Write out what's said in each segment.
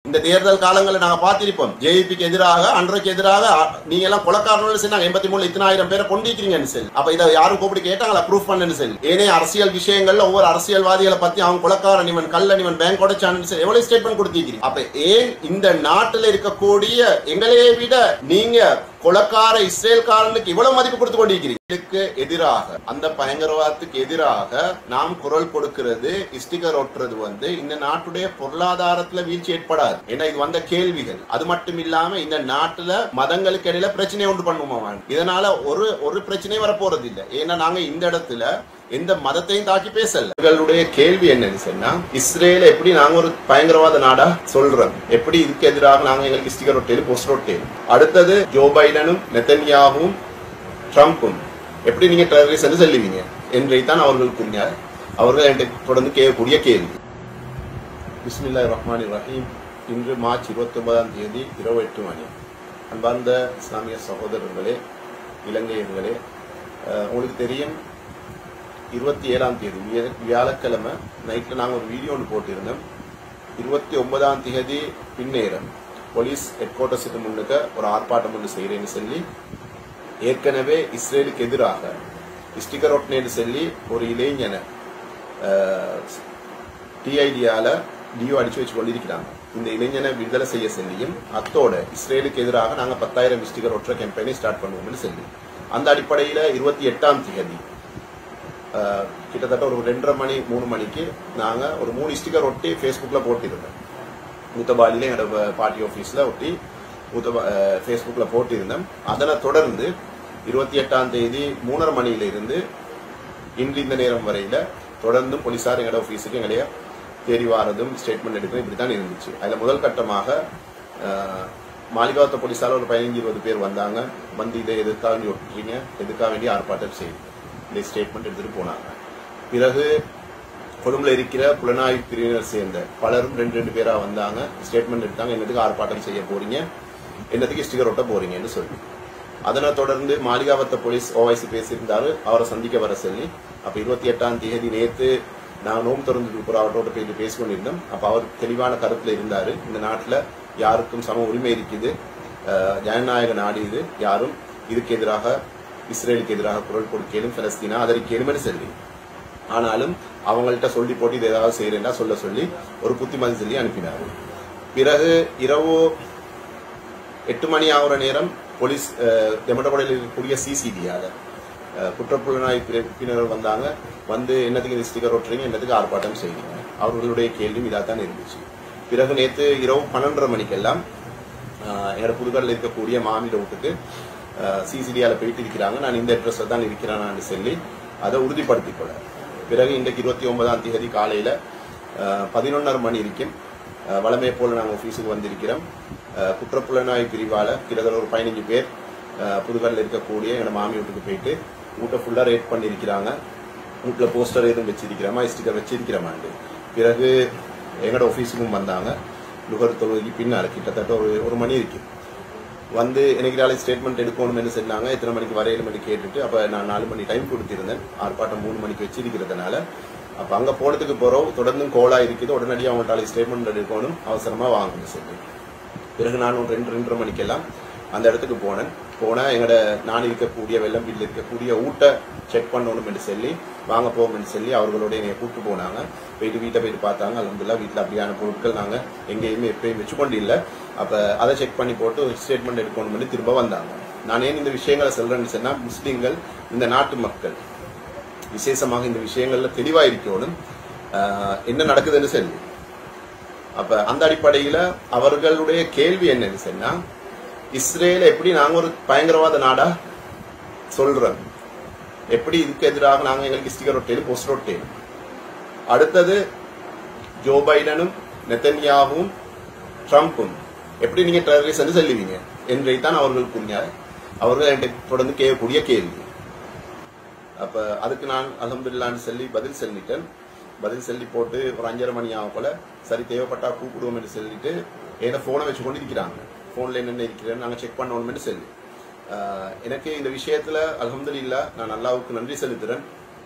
இந்த தேர்தல் காலங்களில் நாங்க பார்த்திருப்போம். ஜேவிபிக்கு எதிராக அன்றைக்கு எதிராக நீங்க எல்லாம் கொலைக்காரர்கள் சொன்னாங்க. 83 இத்தனாயிரம் பேரை கொண்டிருக்கிறீங்கன்னு சொல்லி. அப்ப இதை யாரும் கூப்பிட்டு கேட்டாங்களா ப்ரூஃப் பண்ணுன்னு சொல்லி. ஏனைய அரசியல் விஷயங்கள்ல ஒவ்வொரு அரசியல்வாதிகளை பத்தி அவங்க கொலைக்காரன் இவன் கள்ளன் இவன் பேங்க் உடைச்சான்னு சொல்லி எவ்வளவு ஸ்டேட்மெண்ட் கொடுத்திருக்கிறீங்க. அப்ப ஏன் இந்த நாட்டில் இருக்கக்கூடிய எங்களையே விட நீங்க கொலைக்கார இஸ்ரேல்காரனுக்கு இவ்வளவு மதிப்பு கொடுத்து கொண்டிருக்கிறீங்க. எதிராக அந்த பயங்கரவாதத்துக்கு எதிராக நாம் குரல் கொடுக்கிறது ஸ்டிக்கர் ஒட்டுறது இந்த நாட்டுடைய பொருளாதாரத்துல வீழ்ச்சி ஏற்படாது. ஏன்னா இது வந்த கேள்விகள். அது மட்டும் இல்லாம இந்த நாட்டுல மதங்களுக்கு இடையில பிரச்சனை உண்டு பண்ணுவோமா, இதனால ஒரு பிரச்சனையும் வரப்போறது இல்லை. ஏன்னா நாங்க இந்த இடத்துல எந்த மதத்தையும் தாக்கி பேசல. எங்களுடைய கேள்வி என்னன்னு சொன்னா, இஸ்ரேல எப்படி நாங்க ஒரு பயங்கரவாத நாடா சொல்றோம், எப்படி இதுக்கு எதிராக நாங்க எங்களுக்கு ஸ்டிக்கர் ஒட்டேன் போஸ்டர் ஒட்டேன். அடுத்தது ஜோ பைடனும் நெத்தன்யாவும் ட்ரம்பும் எப்படி நீங்க டெரரிஸ்ட் சொல்லுவீங்க என்றைத்தான் அவர்கள் கூறினார். அவர்கள் என்கிட்ட தொடர்ந்து கேட்கக்கூடிய கேள்வி. பிஸ்மில்லாஹிர் ரஹ்மானிர் ரஹீம். இன்று மார்ச் 29ஆம் தேதி 28 மணி. அன்பார்ந்த இஸ்லாமிய சகோதரர்களே, இலங்கையர்களே, உங்களுக்கு தெரியும் 27ஆம் தேதி வியாழக்கிழமை நைட்டில் நாங்கள் ஒரு வீடியோ ஒன்று போட்டிருந்தோம். 29ஆம் தேதி பின்னேரம் போலீஸ் ஹெட் குவார்ட்டர்ஸுக்கு முன்னுக்க ஒரு ஆர்ப்பாட்டம் ஒன்று செய்கிறேன்னு சொல்லி ஏற்கனவே இஸ்ரேலுக்கு எதிராக ஸ்டிக்கர் ஒட்டினேன்னு சொல்லி ஒரு இளைஞனை டிஐடியால டியோ அடிச்சு வச்சு கொண்டிருக்கிறாங்க. இந்த இளைஞனை விடுதலை செய்ய சொல்லியும் அத்தோட இஸ்ரேலுக்கு எதிராக நாங்கள் 10,000 ஸ்டிக்கர் ஒட்டுற கேம்பெயினை ஸ்டார்ட் பண்ணுவோம்னு சொல்லி அந்த அடிப்படையில் 28ஆம் தேதி கிட்டத்தட்ட ஒரு 2:30 மணி 3 மணிக்கு நாங்கள் ஒரு 3 ஸ்டிக்கர் ஒட்டி ஃபேஸ்புக்கில் போட்டிருந்தோம். மூத்தபாலியில் எங்களோட பார்ட்டி ஆஃபீஸில் ஒட்டி ஃபேஸ்புக்கில் போட்டிருந்தோம். அதனை தொடர்ந்து 28ஆம் தேதி 3:30 மணியிலிருந்து இன்று இந்த நேரம் வரையில தொடர்ந்து போலீசார் எங்களோட ஆஃபீஸுக்கு எங்களைய தேடி வாரதும் ஸ்டேட்மெண்ட் எடுக்கணும் இப்படித்தான் இருந்துச்சு. அதில் முதல் கட்டமாக மாளிகாவத்த போலீஸார் ஒரு 15-20 பேர் வந்தாங்க. வந்து இதை எதுக்காக வேண்டி ஒட்டுறீங்க, எதுக்காக வேண்டி ஆர்ப்பாட்டம் செய்யுங்க, இந்த ஸ்டேட்மெண்ட் எடுத்துட்டு போனாங்க. பிறகு கொழும்புல இருக்கிற புலனாய்வு பிரிவினர் சேர்ந்த பலரும் 2 பேரா வந்தாங்க. ஸ்டேட்மெண்ட் எடுத்தாங்க, என்னத்துக்கு ஆர்ப்பாட்டம் செய்ய போறீங்க, என்னத்துக்கு ஸ்டிக்கர் ஒட்ட போறீங்கன்னு சொல்லி. அதனை தொடர்ந்து மாளிகாவத்த போலீஸ் ஓவைசி பேசியிருந்தாரு, அவரை சந்திக்க வர சொல்லி. அப்ப 28ஆம் தேதி நேற்று நான் நோம் திறந்து அவர்கிட்ட போயிட்டு பேசிக்கொண்டிருந்தோம். அப்ப அவர் தெளிவான கருத்துல இருந்தாரு, இந்த நாட்டுல யாருக்கும் சம உரிமை இருக்குது, ஜனநாயக நாடு இது, யாரும் இதுக்கு எதிராக இஸ்ரேலுக்கு எதிராக குரல் கொடுக்கலும் பலஸ்தீனா ஆதரிக்கலும்னு சொல்லி. ஆனாலும் அவங்கள்ட்ட சொல்லி போட்டு இது ஏதாவது செய்யறேன்னா சொல்ல சொல்லி ஒரு புத்திமதி சொல்லி அனுப்பினார். பிறகு இரவு 8 மணி ஆகிற நேரம் போலீஸ் தெமட்டபடையில் இருக்கக்கூடிய சிசிடியால குற்றப்புலனாய்வு பிரிவினர் வந்தாங்க. வந்து என்னத்துக்கு ஸ்டிக்கர் ஒட்டுறீங்க, என்னத்துக்கு ஆர்ப்பாட்டம் செய்றீங்க, அவர்களுடைய கேள்வியும் இதாகத்தான் இருந்துச்சு. பிறகு நேற்று இரவு 12:30 மணிக்கெல்லாம் என்னோட புதுக்கல்ல இருக்கக்கூடிய மாமிட வீட்டுக்கு சிசிடியால போயிட்டு இருக்கிறாங்க. நான் இந்த அட்ரஸ்ல தான் இருக்கிறேன்னு சொல்லி அதை உறுதிப்படுத்திக் கொள்ள. பிறகு இன்றைக்கு 29ஆம் தேதி காலையில 11:30 மணி இருக்கும் வளமை போல நாங்கள் ஆபீஸுக்கு வந்திருக்கிறோம். குற்றப்புலனாய்வு பிரிவால கிட்டத்தட்ட ஒரு 15 பேர் புதுக்கல்ல இருக்கக்கூடிய என்னோட மாமி வீட்டுக்கு போயிட்டு வீட்டை ஃபுல்லா ரேட் பண்ணிருக்கிறாங்க. வீட்டுல போஸ்டர் எதுவும் வச்சிருக்கிறோமா, ஸ்டிக்கர் வச்சிருக்கிறோமாண்டு. பிறகு எங்களோட ஆபீஸுக்கும் வந்தாங்க. நுகர் தொகுதிக்கு பின்னால் கிட்டத்தட்ட ஒரு மணி இருக்கு. வந்து எனக்கு ஸ்டேட்மெண்ட் எடுக்கணும்னு சொன்னாங்க. எத்தனை மணிக்கு வர 7 மணிக்கு கேட்டுட்டு அப்ப நான் 4 மணி டைம் கொடுத்திருந்தேன். ஆர்ப்பாட்டம் 3 மணிக்கு வச்சிருக்கிறதுனால அப்ப அங்க போனதுக்கு போறோம். தொடர்ந்து கோலா இருக்குது, உடனடியாக அவங்கள்ட்ட ஸ்டேட்மெண்ட் எடுக்கணும், அவசரமா வாங்கணும் சொல்லி. பிறகு நான் 2:30 மணிக்கெல்லாம் அந்த இடத்துக்கு போனா எங்களோட நான் இருக்கக்கூடிய வெள்ளம் வீட்டில் இருக்கக்கூடிய ஊட்ட செக் பண்ணணும்னு சொல்லி வாங்க போகணும்னு சொல்லி அவர்களோட என்னை கூப்பிட்டு போனாங்க. போயிட்டு வீட்டை போயிட்டு பார்த்தாங்க. அல்ஹம்துலில்லாஹ் வீட்டில் அப்படியான பொருட்கள் நாங்க எங்கேயுமே எப்பயும் வச்சுக்கொண்டு இல்லை. அப்ப அதை செக் பண்ணி போட்டு ஸ்டேட்மெண்ட் எடுக்கணும்னு திரும்ப வந்தாங்க. நான் ஏன் இந்த விஷயங்களை சொல்றேன்னு சொன்னா, முஸ்லீம்கள் இந்த நாட்டு மக்கள் விசேஷமாக இந்த விஷயங்கள்ல தெளிவா இருக்கணும், என்ன நடக்குதுன்னு சொல்லி. அப்ப அந்த அடிப்படையில அவர்களுடைய கேள்வி என்னன்னு சொன்னா, இஸ்ரேல எப்படி நாங்க ஒரு பயங்கரவாத நாடா சொல்றோம், எப்படி இதுக்கு எதிராக நாங்க எங்களுக்கு ஸ்டிக்கர் ஒட்டேன் போஸ்டர் ஒட்டேன். அடுத்தது ஜோ பைடனும் நெத்தன்யாவும் ட்ரம்பும் எப்படி நீங்க டெரரிஸ்ட் சொல்லுவீங்க என்றைத்தான் அவர்கள் கூறினார். அவர்கள் என்கிட்ட தொடர்ந்து கேட்கக்கூடிய கேள்வி. அப்ப அதுக்கு நான் அல்ஹம்துலில்லாஹ்னு சொல்லி பதில் சொல்லிட்டேன். பதில் சொல்லி போட்டு ஒரு 5:30 மணி ஆகும் போல சரி தேவைப்பட்டா கூப்பிடுவோம் என்று சொல்லிட்டு ஏன்னா போனை வச்சு கொண்டு இருக்கிறாங்க. போன்ல என்னென்ன இருக்கிறேன்னு நாங்க செக் பண்ணணும்னு சொல்லி எனக்கு இந்த விஷயத்துல அல்ஹம்துலில்லாஹ் நான் அல்லாஹ்வுக்கு நன்றி செலுத்துறேன்.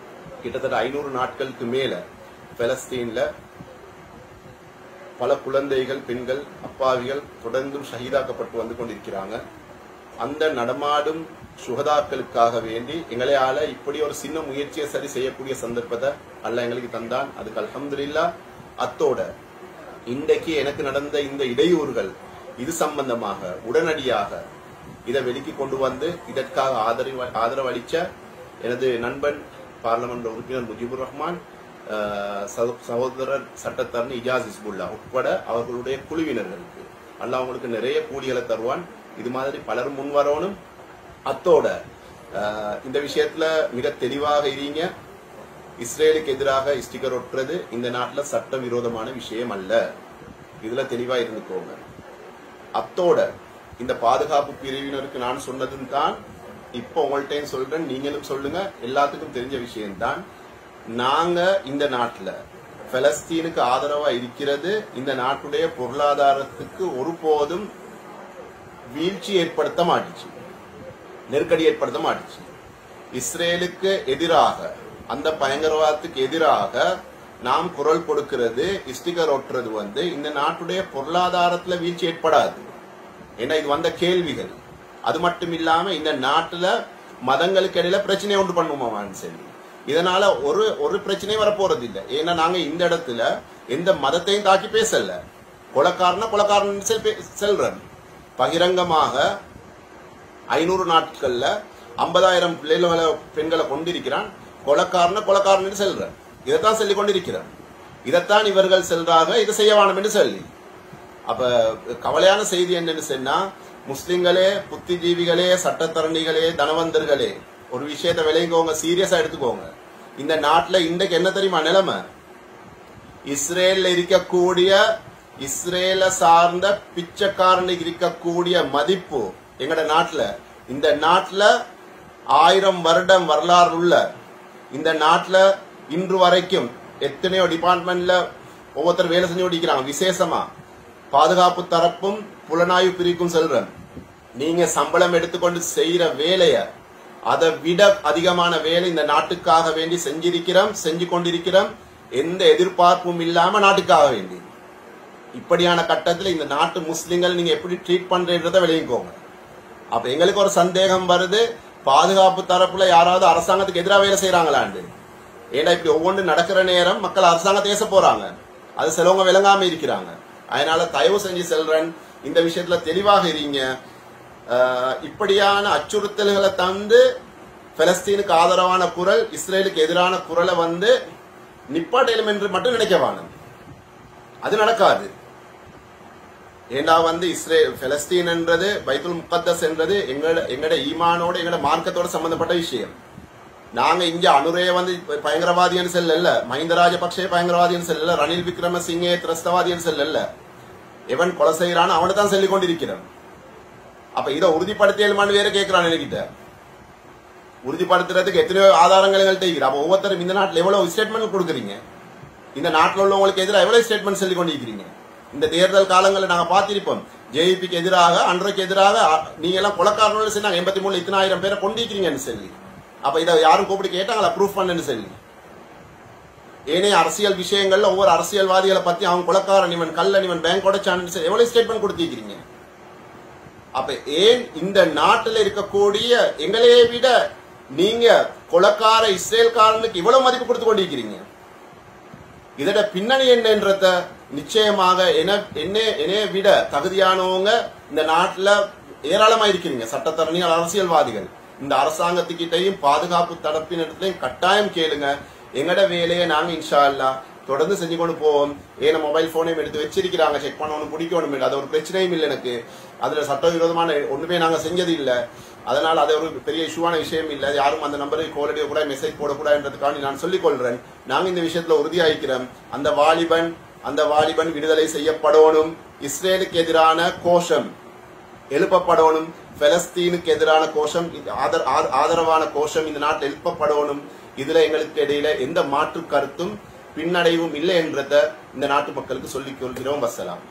கிட்டத்தட்ட 500 நாட்களுக்கு மேல பலஸ்தீன்ல பல குழந்தைகள், பெண்கள், அப்பாவிகள் தொடர்ந்தும் ஷஹீதாக்கப்பட்டு வந்து கொண்டிருக்கிறாங்க. அந்த நடமாடும் சுகதாக்களுக்காக வேண்டி எங்களால இப்படி ஒரு சின்ன முயற்சியை சரி செய்யக்கூடிய சந்தர்ப்பத்தை அல்லாஹ் எங்களுக்கு தந்தான். அதுக்கு அல்ஹம்துலில்லாஹ். அத்தோட இன்றைக்கு எனக்கு நடந்த இந்த இடையூறுகள் இது சம்பந்தமாக உடனடியாக இதை வெளிக்கு கொண்டு வந்து இதற்காக ஆதரவளிச்ச எனது நண்பன் பார்லமெண்ட் உறுப்பினர் முஜிபுர் ரஹ்மான், சகோதரர் சட்டத்தரணி இஜாஸ் ஹிஸ்புல்லா உட்பட அவர்களுடைய குழுவினர்களுக்கு அல்லாஹ் அவங்களுக்கு நிறைய கூலிகளை தருவான். இது மாதிரி பலரும் முன்வரணும். அத்தோட இந்த விஷயத்துல மிக தெளிவாக இருங்க. இஸ்ரேலுக்கு எதிராக ஸ்டிக்கர் ஒட்டுறது இந்த நாட்டில் சட்டவிரோதமான விஷயம் அல்ல. இதுல தெளிவா இருந்துக்கோங்க. அத்தோட இந்த பாதுகாப்பு பிரிவினருக்கு நான் சொன்னதும் தான் இப்போ உங்கள்கிட்ட சொல்றேன், நீங்களும் சொல்லுங்க, எல்லாத்துக்கும் தெரிஞ்ச விஷயம்தான். நாங்க இந்த நாட்டுல பலஸ்தீனுக்கு ஆதரவா இருக்கிறது இந்த நாட்டுடைய பொருளாதாரத்துக்கு ஒருபோதும் வீழ்ச்சி ஏற்படுத்த மாட்டுச்சு, நெருக்கடி ஏற்படுத்த மாட்டுச்சு. இஸ்ரேலுக்கு எதிராக, அந்த பயங்கரவாதத்துக்கு எதிராக நாம் குரல் கொடுக்கிறது, ஸ்டிக்கர் ஒட்டுறது இந்த நாட்டுடைய பொருளாதாரத்துல வீழ்ச்சி ஏற்படாது. ஏன்னா இது வந்த கேள்விகள். அது மட்டும் இல்லாம இந்த நாட்டுல மதங்களுக்கு இடையில பிரச்சனை உண்டு பண்ணுமான்னு சொல்லி இதனால ஒரு பிரச்சனையும் வரப்போறது இல்லை. ஏன்னா நாங்க இந்த இடத்துல எந்த மதத்தையும் தாக்கி பேசல. கொலைக்காரன் செல்றோம் பகிரங்கமாக 500 நாட்கள்ல 50,000 பிள்ளைகளை பெண்களை கொண்டிருக்கிறான். கொலைக்காரன் செல்ற இதைத்தான் சொல்லிக் கொண்டிருக்கிறான். இதைத்தான் இவர்கள் செல்றாங்க, இதை செய்ய வேணும் என்று சொல்லி. அப்ப கவலையான செய்தி என்னன்னு சொன்னா, முஸ்லிம்களே, புத்திஜீவிகளே, சட்டத்தரணிகளே, தனவந்தர்களே, ஒரு விஷயத்தை விளைங்கோங்க, சீரியஸா எடுத்துக்கோங்க. இந்த நாட்டுல இன்றைக்கு என்ன தெரியுமா நிலைமை? இஸ்ரேல்ல இருக்கக்கூடிய, இஸ்ரேல சார்ந்த பிச்சைக்காரனுக்கு இருக்கக்கூடிய மதிப்பு எங்கட நாட்டுல, இந்த நாட்டுல 1000 வருடம் வரலாறு உள்ள இந்த நாட்டுல இன்று வரைக்கும் எத்தனையோ டிபார்ட்மெண்ட்ல ஒவ்வொருத்தர் வேலை செஞ்சு ஓடிக்கிறாங்க. விசேஷமா பாதுகாப்பு தரப்பும் புலனாய்வு பிரிக்கும் செல்றேன். நீங்க சம்பளம் எடுத்துக்கொண்டு செய்யற வேலைய அதை விட அதிகமான வேலை இந்த நாட்டுக்காக வேண்டி செஞ்சு கொண்டிருக்கிறோம். எந்த எதிர்பார்ப்பும் இல்லாம நாட்டுக்காக வேண்டி. இப்படியான கட்டத்தில் இந்த நாட்டு முஸ்லிம்கள் நீங்க எப்படி ட்ரீட் பண்றதை விளைவிக்கோங்க. அப்ப எங்களுக்கு ஒரு சந்தேகம் வருது, பாதுகாப்பு தரப்புல யாராவது அரசாங்கத்துக்கு எதிராக வேலை செய்யறாங்களாண்டு. ஏன்னா இப்படி ஒவ்வொன்று நடக்கிற நேரம் மக்கள் அரசாங்கத்தை பேச போறாங்க, அது சிலவங்க விளங்காம இருக்கிறாங்க. அதனால தயவு செஞ்சு செல்றேன், இந்த விஷயத்துல தெளிவாக இருங்க. இப்படியான அச்சுறுத்தல்களை தந்து பலஸ்தீனுக்கு ஆதரவான குரல், இஸ்ரேலுக்கு எதிரான குரலை நிப்பாட்டலும் என்று மட்டும் நினைக்க வேணும். அது நடக்காது. ஏண்டா இஸ்ரேல் பலஸ்தீன் என்றது, பைத்துல் முகத்தஸ் என்றது எங்கட ஈமானோட எங்கட மார்க்கத்தோட சம்பந்தப்பட்ட விஷயம். நாங்க இங்க அனுரே பயங்கரவாதின்னு செல்லல, மஹிந்த ராஜபக்சே பயங்கரவாதின்னு செல்லல, ரணில் விக்ரமசிங்கே திரஸ்தவாதின்னு செல்லல. எவன் கொலை செய்யறான் அவனை தான் சொல்லிக் கொண்டிருக்கிறான். அப்ப இதை உறுதிப்படுத்தியலுமான்னு வேற கேட்கிறான் என்கிட்ட. உறுதிப்படுத்துறதுக்கு எத்தனையோ ஆதாரங்கள் எங்கள்கிட்ட இருக்கிற. அப்ப ஒவ்வொருத்தரும் இந்த நாட்டில் எவ்வளவு ஸ்டேட்மெண்ட் கொடுக்குறீங்க, இந்த நாட்டில் உள்ளவங்களுக்கு எதிராக எவ்வளவு ஸ்டேட்மெண்ட் சொல்லிக் கொண்டிருக்கிறீங்க. இந்த தேர்தல் காலங்களில் நாங்க பார்த்திருப்போம், ஜேவிபிக்கு எதிராக, அன்றைக்கு எதிராக நீங்க எல்லாம் கொலைக்காரர்கள் சொன்னாங்க, 83 இத்தனாயிரம் பேரை கொண்டிருக்கிறீங்கன்னு சொல்லி. அப்ப இதை யாரும் கூப்பிட்டு கேட்டாங்களா ப்ரூஃப் பண்ணுன்னு சொல்லி? ஏனைய அரசியல் விஷயங்கள்ல ஒவ்வொரு அரசியல்வாதிகளை பத்தி அவங்க கொலைக்காரன், இவன் கல்லன், இவன் பேங்க் உடைச்சான்னு சொல்லி எவ்வளவு ஸ்டேட்மெண்ட் கொடுத்திருக்கிறீங்க. அப்ப ஏன் இந்த நாட்டில் இருக்கக்கூடிய எங்களையே விட நீங்க கொலைக்கார இஸ்ரேல்காரனுக்கு இவ்வளவு மதிப்பு கொடுத்து கொண்டிருக்கிறீங்க? இதோட பின்னணி என்னன்றத நிச்சயமாக என்னைய விட தகுதியானவங்க இந்த நாட்டுல ஏராளமா இருக்கிறீங்க, சட்டத்தரணிகள், அரசியல்வாதிகள். இந்த அரசாங்கத்துக்கிட்டையும் பாதுகாப்பு தரப்பினத்தையும் கட்டாயம் கேளுங்க. எங்கட வேலையை நாங்க இன்ஷா அல்லாஹ் தொடர்ந்து செஞ்சு கொண்டு போவோம். ஏன்னா மொபைல் போனையும் எடுத்து வச்சிருக்கிறாங்க, செக் பண்ணணும், பிடிக்கணும், அது ஒரு பிரச்சனையும் இல்லை எனக்கு. அதுல சட்டவிரோதமான ஒண்ணுமே நாங்க செஞ்சது இல்லை. அதனால அது ஒரு பெரிய இஷ்யூவான விஷயம் இல்லை. யாரும் அந்த நம்பருக்கு கால் அடிக்க கூட, மெசேஜ் போடக்கூடாதுன்றதுக்காக நான் சொல்லிக் கொள்றேன். நாங்க இந்த விஷயத்துல உறுதியாகிறோம். அந்த வாலிபன் விடுதலை செய்யப்படணும். இஸ்ரேலுக்கு எதிரான கோஷம் எழுப்பப்படணும். பலஸ்தீனுக்கு எதிரான கோஷம், ஆதரவான கோஷம் இந்த நாட்டில் எழுப்பப்படணும். இதுல எங்களுக்கு இடையில எந்த மாற்று கருத்தும் பின்னடைவும் இல்லை என்றத இந்த நாட்டு மக்களுக்கு சொல்லிக் கொள்கிறோம். வசலாம்.